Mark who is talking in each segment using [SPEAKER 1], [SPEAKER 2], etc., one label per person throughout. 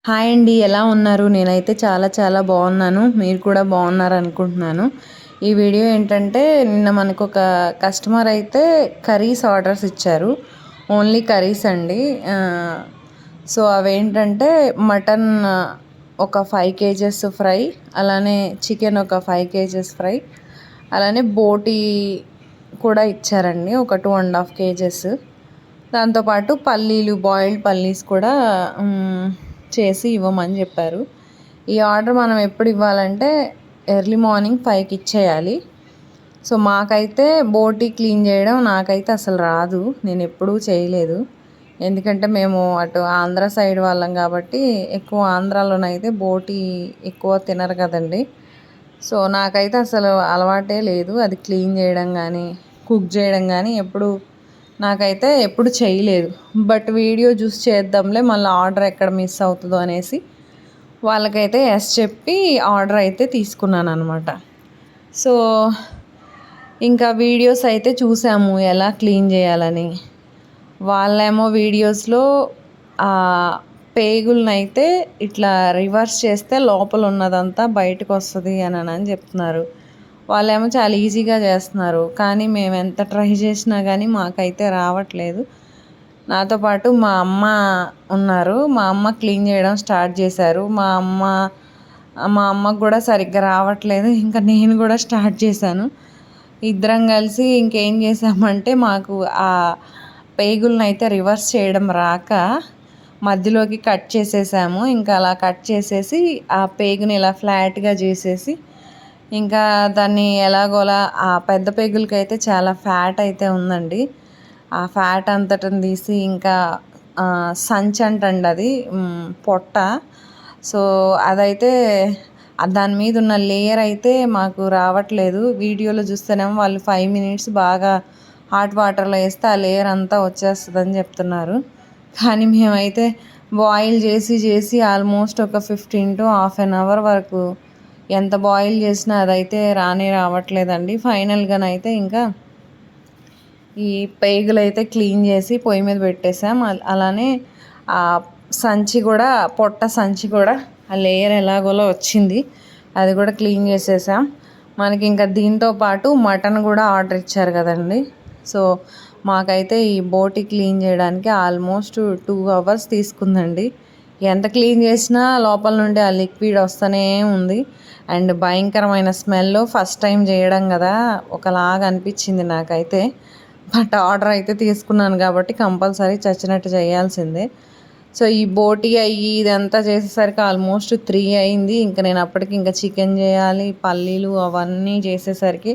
[SPEAKER 1] Hi అండి. ఎలా ఉన్నారు? నేనైతే చాలా చాలా బాగున్నాను. మీరు కూడా బాగున్నారు అనుకుంటున్నాను. ఈ వీడియో ఏంటంటే నిన్న మనకు ఒక కస్టమర్ అయితే కర్రీస్ ఆర్డర్స్ ఇచ్చారు. ఓన్లీ కర్రీస్ అండి. సో అవేంటంటే మటన్ ఒక 5 కేజెస్ ఫ్రై, అలానే చికెన్ ఒక 5 కేజెస్ ఫ్రై, అలానే బోటీ కూడా ఇచ్చారండి ఒక 2.5 కేజెస్. దాంతోపాటు పల్లీలు, బాయిల్డ్ పల్లీస్ కూడా చేసి ఇవ్వమని చెప్పారు. ఈ ఆర్డర్ మనం ఎప్పుడు ఇవ్వాలంటే ఎర్లీ మార్నింగ్ 5కి ఇచ్చేయాలి. సో మాకైతే బోటీ క్లీన్ చేయడం నాకైతే అసలు రాదు, నేను ఎప్పుడూ చేయలేదు. ఎందుకంటే మేము అటు ఆంధ్ర సైడ్ వాళ్ళం కాబట్టి ఎక్కువ ఆంధ్రాలోనైతే బోటీ ఎక్కువ తినరు కదండి. సో నాకైతే అసలు అలవాటే లేదు అది క్లీన్ చేయడం కానీ కుక్ చేయడం కానీ నాకైతే ఎప్పుడు చేయలేదు. బట్ వీడియో చూసి చేద్దాంలే, మళ్ళీ ఆర్డర్ ఎక్కడ మిస్ అవుతుందో అనేసి వాళ్ళకైతే ఎస్ చెప్పి ఆర్డర్ అయితే తీసుకున్నాను అనమాట. సో ఇంకా వీడియోస్ అయితే చూసాము ఎలా క్లీన్ చేయాలని. వాళ్ళేమో వీడియోస్లో పేగులనైతే ఇట్లా రివర్స్ చేస్తే లోపల ఉన్నదంతా బయటకు వస్తుంది అని చెప్తున్నారు. వాళ్ళేమో చాలా ఈజీగా చేస్తున్నారు, కానీ మేము ఎంత ట్రై చేసినా కానీ మాకైతే రావట్లేదు. నాతో పాటు మా అమ్మ ఉన్నారు. మా అమ్మ క్లీన్ చేయడం స్టార్ట్ చేశారు. మా అమ్మకు కూడా సరిగ్గా రావట్లేదు. ఇంకా నేను కూడా స్టార్ట్ చేశాను. ఇద్దరం కలిసి ఇంకేం చేసామంటే మాకు ఆ పేగులను అయితే రివర్స్ చేయడం రాక మధ్యలోకి కట్ చేసేసాము. ఇంకా అలా కట్ చేసేసి ఆ పేగుని ఇలా ఫ్లాట్గా చేసేసి ఇంకా దాన్ని ఎలాగోలా ఆ పెద్ద పేగులకి అయితే చాలా ఫ్యాట్ అయితే ఉందండి. ఆ ఫ్యాట్ అంతటిని తీసి ఇంకా సంచి అంటండి అది పొట్ట. సో అదైతే దాని మీద ఉన్న లేయర్ అయితే మాకు రావట్లేదు. వీడియోలో చూస్తేనేమో వాళ్ళు 5 మినిట్స్ బాగా హాట్ వాటర్లో వేస్తే ఆ లేయర్ అంతా వచ్చేస్తుందని చెప్తున్నారు. కానీ మేమైతే బాయిల్ చేసి ఆల్మోస్ట్ ఒక 15 to హాఫ్ అన్ అవర్ వరకు ఎంత బాయిల్ చేసినా అదైతే రావట్లేదండి. ఫైనల్గానైతే ఇంకా ఈ పేగులు అయితే క్లీన్ చేసి పొయ్యి మీద పెట్టేసాం. అలానే ఆ సంచి కూడా, పొట్ట సంచి కూడా ఆ లేయర్ ఎలాగోలో వచ్చింది, అది కూడా క్లీన్ చేసేసాం. మనకి ఇంకా దీంతో పాటు మటన్ కూడా ఆర్డర్ ఇచ్చారు కదండి. సో మాకైతే ఈ బోటి క్లీన్ చేయడానికి ఆల్మోస్ట్ 2 hours తీసుకుందండి. ఎంత క్లీన్ చేసినా లోపల నుండి ఆ లిక్విడ్ వస్తూనే ఉంది. అండ్ భయంకరమైన స్మెల్. ఫస్ట్ టైం చేయడం కదా, ఒకలాగా అనిపించింది నాకైతే. బట్ ఆర్డర్ అయితే తీసుకున్నాను కాబట్టి కంపల్సరీ చచ్చినట్టు చేయాల్సిందే. సో ఈ బోటి ఇదంతా చేసేసరికి ఆల్మోస్ట్ 3 అయింది. ఇంకా నేను అప్పటికి ఇంకా చికెన్ చేయాలి, పల్లీలు అవన్నీ చేసేసరికి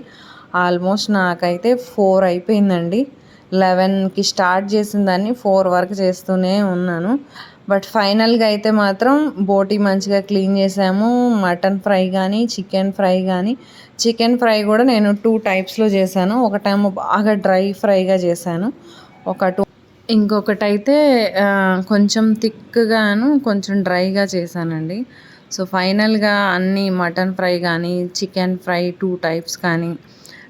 [SPEAKER 1] ఆల్మోస్ట్ నాకైతే 4 అయిపోయిందండి. 11కి స్టార్ట్ చేసిన దాన్ని 4 వరకు చేస్తూనే ఉన్నాను. బట్ ఫైనల్గా అయితే మాత్రం బోటి మంచిగా క్లీన్ చేసాము. మటన్ ఫ్రై కానీ చికెన్ ఫ్రై కానీ, చికెన్ ఫ్రై కూడా నేను 2 టైప్స్లో చేశాను. ఒకటేమో బాగా డ్రై ఫ్రైగా చేశాను, ఇంకొకటైతే కొంచెం థిక్గాను కొంచెం డ్రైగా చేశానండి. సో ఫైనల్గా అన్నీ మటన్ ఫ్రై కానీ, చికెన్ ఫ్రై 2 టైప్స్ కానీ,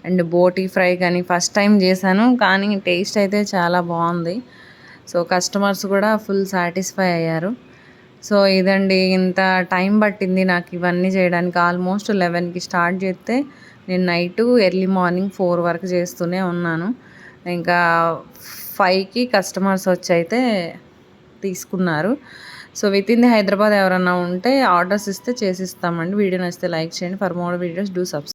[SPEAKER 1] అండ్ బోటీ ఫ్రై కానీ ఫస్ట్ టైం చేశాను, కానీ టేస్ట్ అయితే చాలా బాగుంది. సో కస్టమర్స్ కూడా ఫుల్ సాటిస్ఫై అయ్యారు. సో ఇదండి, ఇంత టైం పట్టింది నాకు ఇవన్నీ చేయడానికి. ఆల్మోస్ట్ 11కి స్టార్ట్ చేస్తే నేను నైటు ఎర్లీ మార్నింగ్ 4 వరకు చేస్తూనే ఉన్నాను. ఇంకా 5కి కస్టమర్స్ వచ్చి అయితే తీసుకున్నారు. So with in the Hyderabad ఎవరన్నా ఉంటే ఆర్డర్స్ ఇస్తే చేసిస్తామండి. వీడియో నచ్చితే లైక్ చేయండి. For more videos do subscribe.